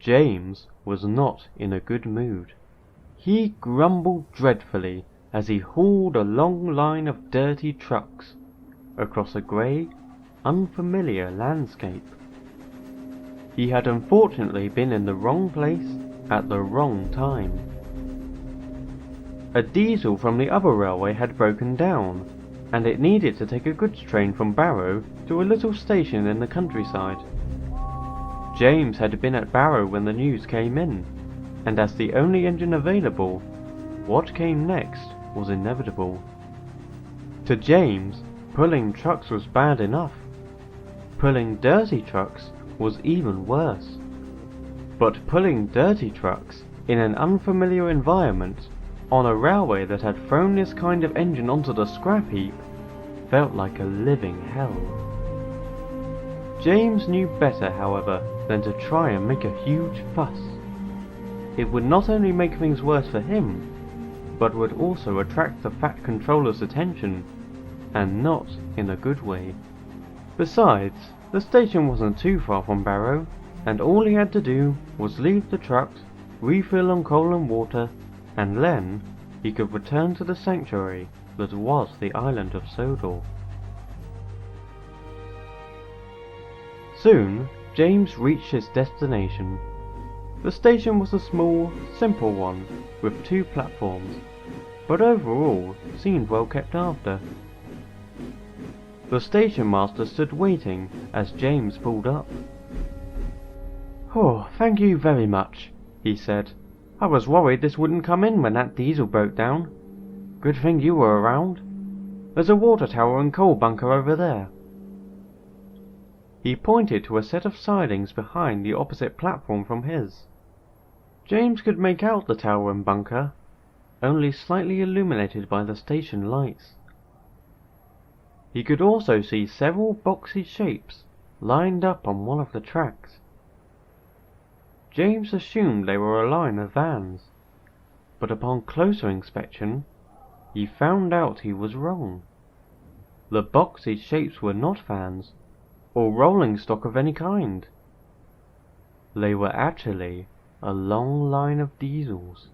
James was not in a good mood. He grumbled dreadfully as he hauled a long line of dirty trucks across a grey, unfamiliar landscape. He had unfortunately been in the wrong place at the wrong time. A diesel from the other railway had broken down, and it needed to take a goods train from Barrow to a little station in the countryside. James had been at Barrow when the news came in, and as the only engine available, what came next was inevitable. To James, pulling trucks was bad enough. Pulling dirty trucks was even worse. But pulling dirty trucks in an unfamiliar environment on a railway that had thrown this kind of engine onto the scrap heap felt like a living hell. James knew better, however, than to try and make a huge fuss. It would not only make things worse for him, but would also attract the Fat Controller's attention, and not in a good way. Besides, the station wasn't too far from Barrow, and all he had to do was leave the trucks, refill on coal and water, and then he could return to the sanctuary that was the island of Sodor. Soon, James reached his destination. The station was a small, simple one, with 2 platforms, but overall seemed well kept after. The station master stood waiting as James pulled up. "Oh, thank you very much," he said. "I was worried this wouldn't come in when that diesel broke down. Good thing you were around. There's a water tower and coal bunker over there." He pointed to a set of sidings behind the opposite platform from his. James could make out the tower and bunker, only slightly illuminated by the station lights. He could also see several boxy shapes lined up on one of the tracks. James assumed they were a line of vans, but upon closer inspection, he found out he was wrong. The boxy shapes were not vans, or rolling stock of any kind. They were actually a long line of diesels.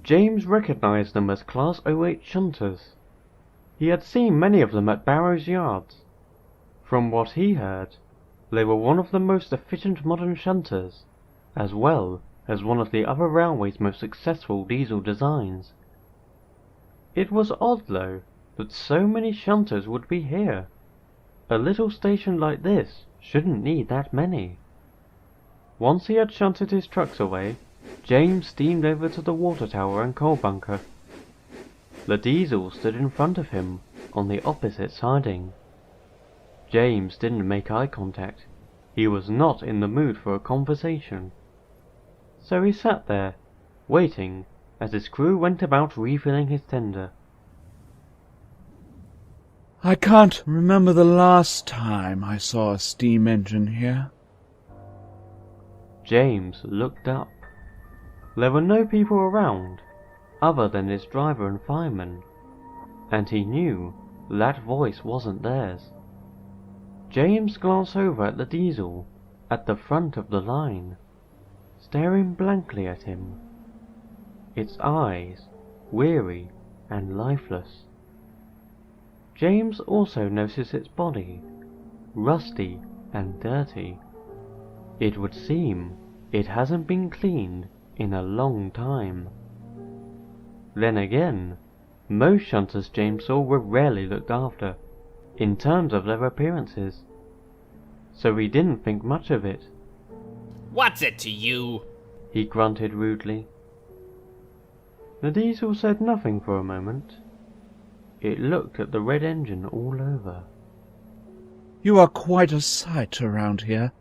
James recognized them as Class 08 shunters. He had seen many of them at Barrow's yards. From what he heard, they were one of the most efficient modern shunters, as well as one of the other railway's most successful diesel designs. It was odd, though, that so many shunters would be here. A little station like this shouldn't need that many. Once he had shunted his trucks away, James steamed over to the water tower and coal bunker. The diesel stood in front of him, on the opposite siding. James didn't make eye contact. He was not in the mood for a conversation. So he sat there, waiting, as his crew went about refilling his tender. "I can't remember the last time I saw a steam engine here." James looked up. There were no people around, other than his driver and fireman, and he knew that voice wasn't theirs. James glanced over at the diesel, at the front of the line, staring blankly at him, its eyes weary and lifeless. James also noticed its body, rusty and dirty. It would seem it hasn't been cleaned in a long time. Then again, most shunters James saw were rarely looked after, in terms of their appearances, so he didn't think much of it. "What's it to you?" he grunted rudely. The diesel said nothing for a moment. It looked at the red engine all over. "You are quite a sight around here.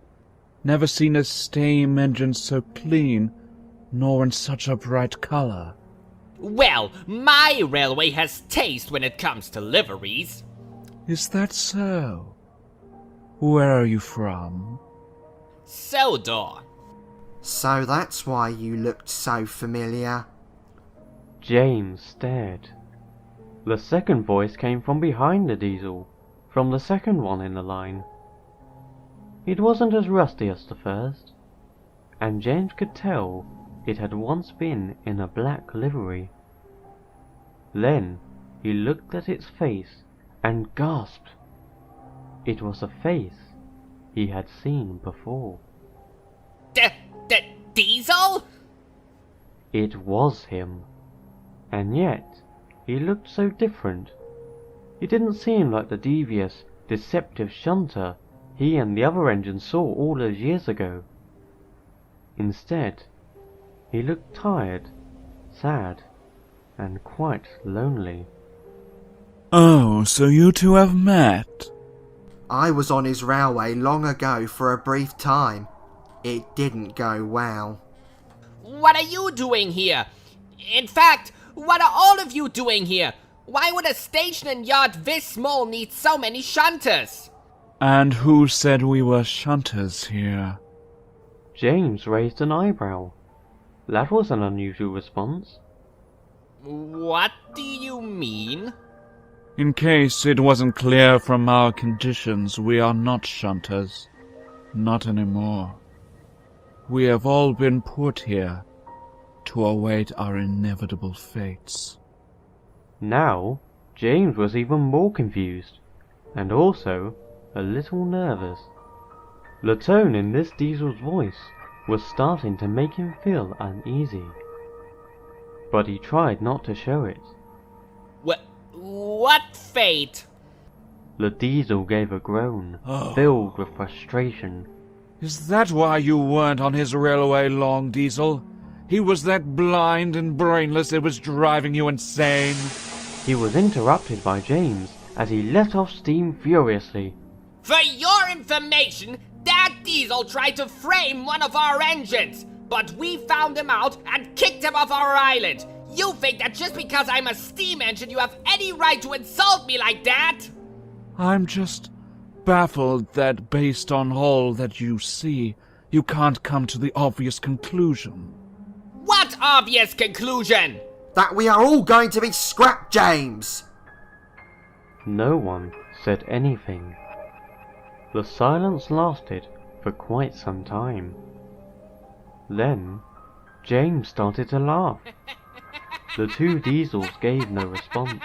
Never seen a steam engine so clean, nor in such a bright colour." "Well, my railway has taste when it comes to liveries." "Is that so? Where are you from?" "Sodor." "So that's why you looked so familiar." James stared. The second voice came from behind the diesel, from the second one in the line. It wasn't as rusty as the first, and James could tell it had once been in a black livery. Then he looked at its face and gasped. It was a face he had seen before. Diesel? It was him, and yet he looked so different. He didn't seem like the devious, deceptive shunter he and the other engines saw all those years ago. Instead, he looked tired, sad, and quite lonely. Oh, so you two have met? I was on his railway long ago for a brief time. It didn't go well. What are you doing here? In fact, what are all of you doing here? Why would a station and yard this small need so many shunters? And who said we were shunters here? James raised an eyebrow. That was an unusual response. What do you mean? In case it wasn't clear from our conditions, we are not shunters. Not anymore. We have all been put here to await our inevitable fates. Now, James was even more confused, and also a little nervous. The tone in this Diesel's voice was starting to make him feel uneasy. But he tried not to show it. What fate? The Diesel gave a groan, filled with frustration. Is that why you weren't on his railway long, Diesel? He was that blind and brainless it was driving you insane? He was interrupted by James as he let off steam furiously. For your information, that Diesel tried to frame one of our engines, but we found him out and kicked him off our island. You think that just because I'm a steam engine you have any right to insult me like that? I'm just baffled that based on all that you see, you can't come to the obvious conclusion. What obvious conclusion? That we are all going to be scrapped, James! No one said anything. The silence lasted for quite some time. Then, James started to laugh. The two Diesels gave no response.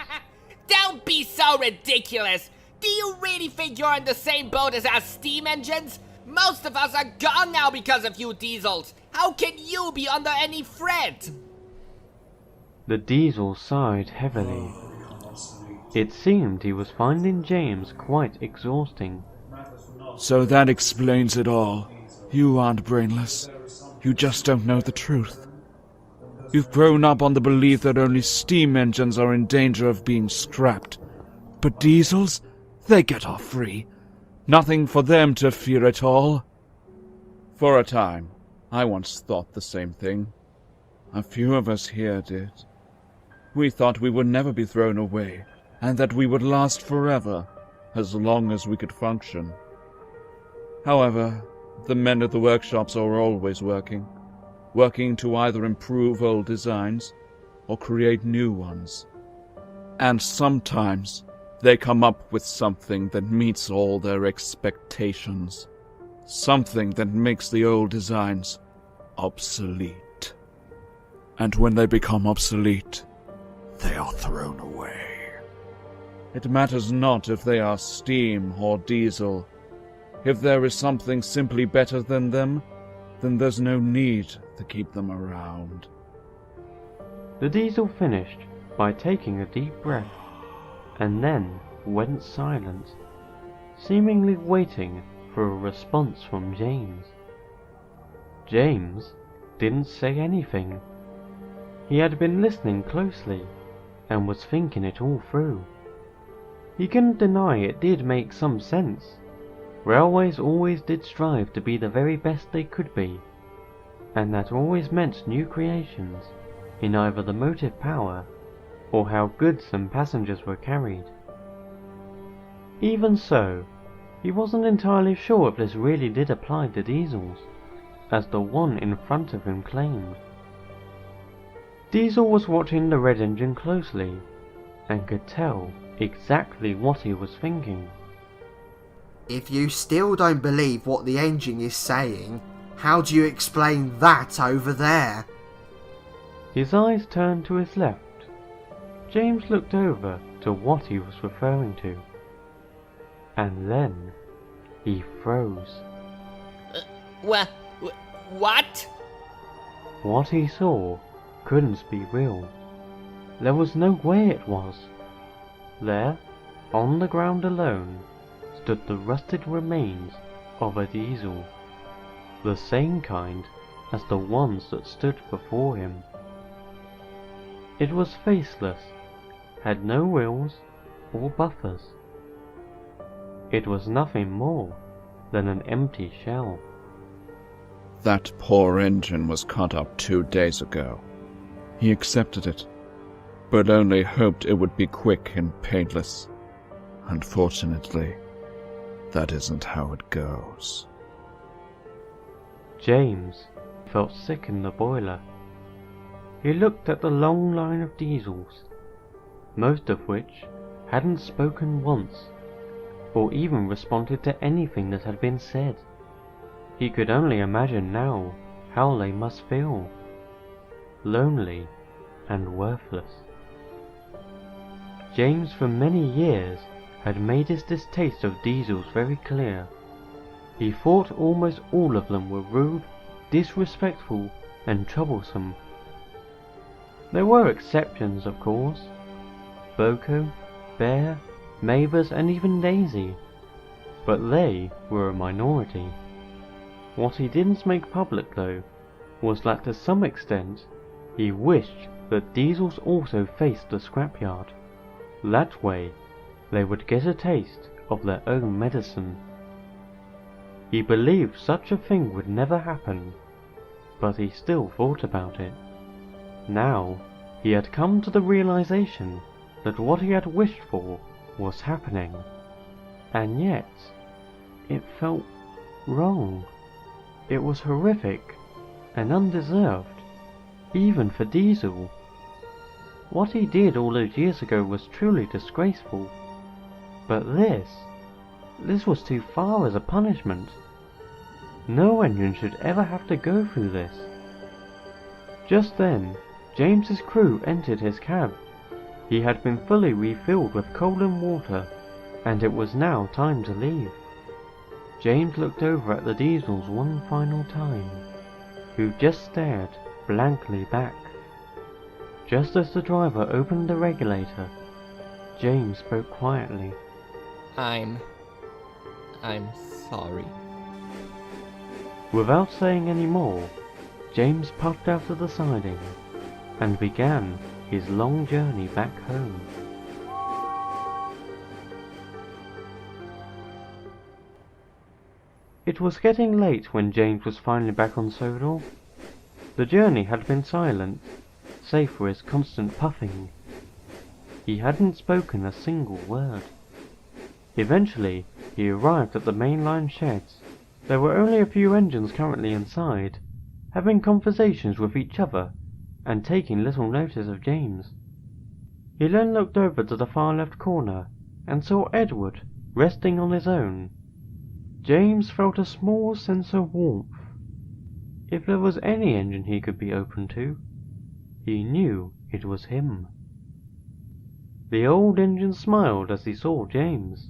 Don't be so ridiculous! Do you really think you're in the same boat as our steam engines? Most of us are gone now because of you Diesels. How can you be under any threat? The Diesel sighed heavily. It seemed he was finding James quite exhausting. So that explains it all. You aren't brainless. You just don't know the truth. You've grown up on the belief that only steam engines are in danger of being scrapped. But diesels, they get off free. Nothing for them to fear at all. For a time, I once thought the same thing. A few of us here did. We thought we would never be thrown away, and that we would last forever, as long as we could function. However, the men at the workshops are always working to either improve old designs or create new ones. And sometimes they come up with something that meets all their expectations. Something that makes the old designs obsolete. And when they become obsolete, they are thrown away. It matters not if they are steam or diesel. If there is something simply better than them, then there's no need to keep them around. The Diesel finished by taking a deep breath, and then went silent, seemingly waiting for a response from James. James didn't say anything. He had been listening closely, and was thinking it all through. He couldn't deny it did make some sense. Railways always did strive to be the very best they could be, and that always meant new creations in either the motive power or how goods and passengers were carried. Even so, he wasn't entirely sure if this really did apply to diesels, as the one in front of him claimed. Diesel was watching the red engine closely, and could tell exactly what he was thinking. If you still don't believe what the engine is saying, How do you explain that over there? His eyes turned to his left. James looked over to what he was referring to. And then he froze. What? What he saw couldn't be real. There was no way it was. There, on the ground alone, stood the rusted remains of a diesel, the same kind as the ones that stood before him. It was faceless, had no wheels or buffers. It was nothing more than an empty shell. That poor engine was cut up 2 days ago. He accepted it, but only hoped it would be quick and painless. Unfortunately, that isn't how it goes. James felt sick in the boiler. He looked at the long line of diesels, most of which hadn't spoken once, or even responded to anything that had been said. He could only imagine now how they must feel. Lonely and worthless. James for many years had made his distaste of diesels very clear. He thought almost all of them were rude, disrespectful and troublesome. There were exceptions, of course. Boko, Bear, Mavis and even Daisy. But they were a minority. What he didn't make public though, was that to some extent, he wished that diesels also faced the scrapyard. That way, they would get a taste of their own medicine. He believed such a thing would never happen, but he still thought about it. Now, he had come to the realization that what he had wished for was happening, and yet, it felt wrong. It was horrific and undeserved, even for Diesel. What he did all those years ago was truly disgraceful, but this was too far as a punishment. No engine should ever have to go through this. Just then, James's crew entered his cab. He had been fully refilled with coal and water, and it was now time to leave. James looked over at the diesels one final time, who just stared blankly back. Just as the driver opened the regulator, James spoke quietly. I'm sorry. Without saying any more, James puffed out of the siding and began his long journey back home. It was getting late when James was finally back on Sodor. The journey had been silent, save for his constant puffing. He hadn't spoken a single word. Eventually, he arrived at the mainline sheds. There were only a few engines currently inside, having conversations with each other and taking little notice of James. He then looked over to the far left corner and saw Edward resting on his own. James felt a small sense of warmth. If there was any engine he could be open to, he knew it was him. The old engine smiled as he saw James.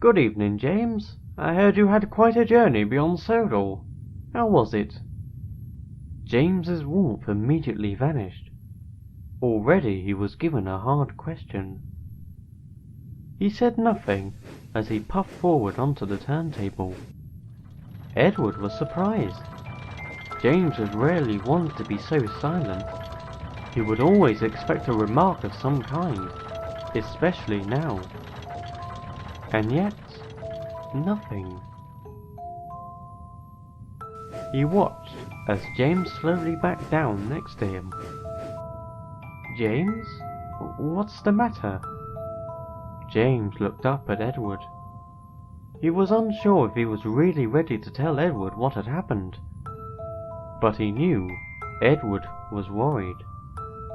"Good evening, James. I heard you had quite a journey beyond Sodor. How was it?" James's warmth immediately vanished. Already he was given a hard question. He said nothing as he puffed forward onto the turntable. Edward was surprised. James had rarely wanted to be so silent. He would always expect a remark of some kind, especially now. And yet, nothing. He watched as James slowly backed down next to him. "James? What's the matter?" James looked up at Edward. He was unsure if he was really ready to tell Edward what had happened. But he knew Edward was worried,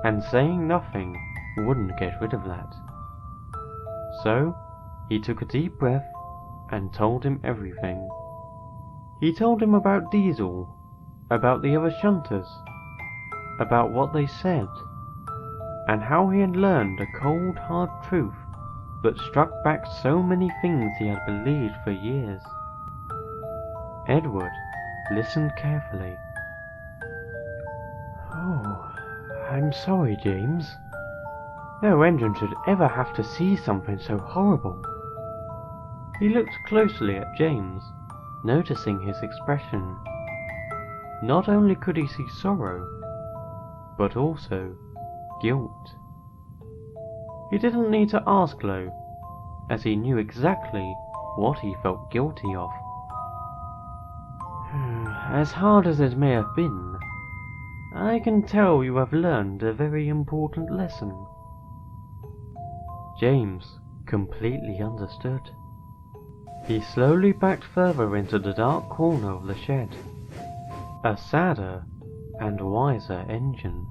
and saying nothing wouldn't get rid of that. So, he took a deep breath and told him everything. He told him about Diesel, about the other shunters, about what they said, and how he had learned a cold hard truth that struck back so many things he had believed for years. Edward listened carefully. "Oh, I'm sorry, James. No engine should ever have to see something so horrible." He looked closely at James, noticing his expression. Not only could he see sorrow, but also guilt. He didn't need to ask though, as he knew exactly what he felt guilty of. "As hard as it may have been, I can tell you have learned a very important lesson." James completely understood. He slowly backed further into the dark corner of the shed. A sadder and wiser engine.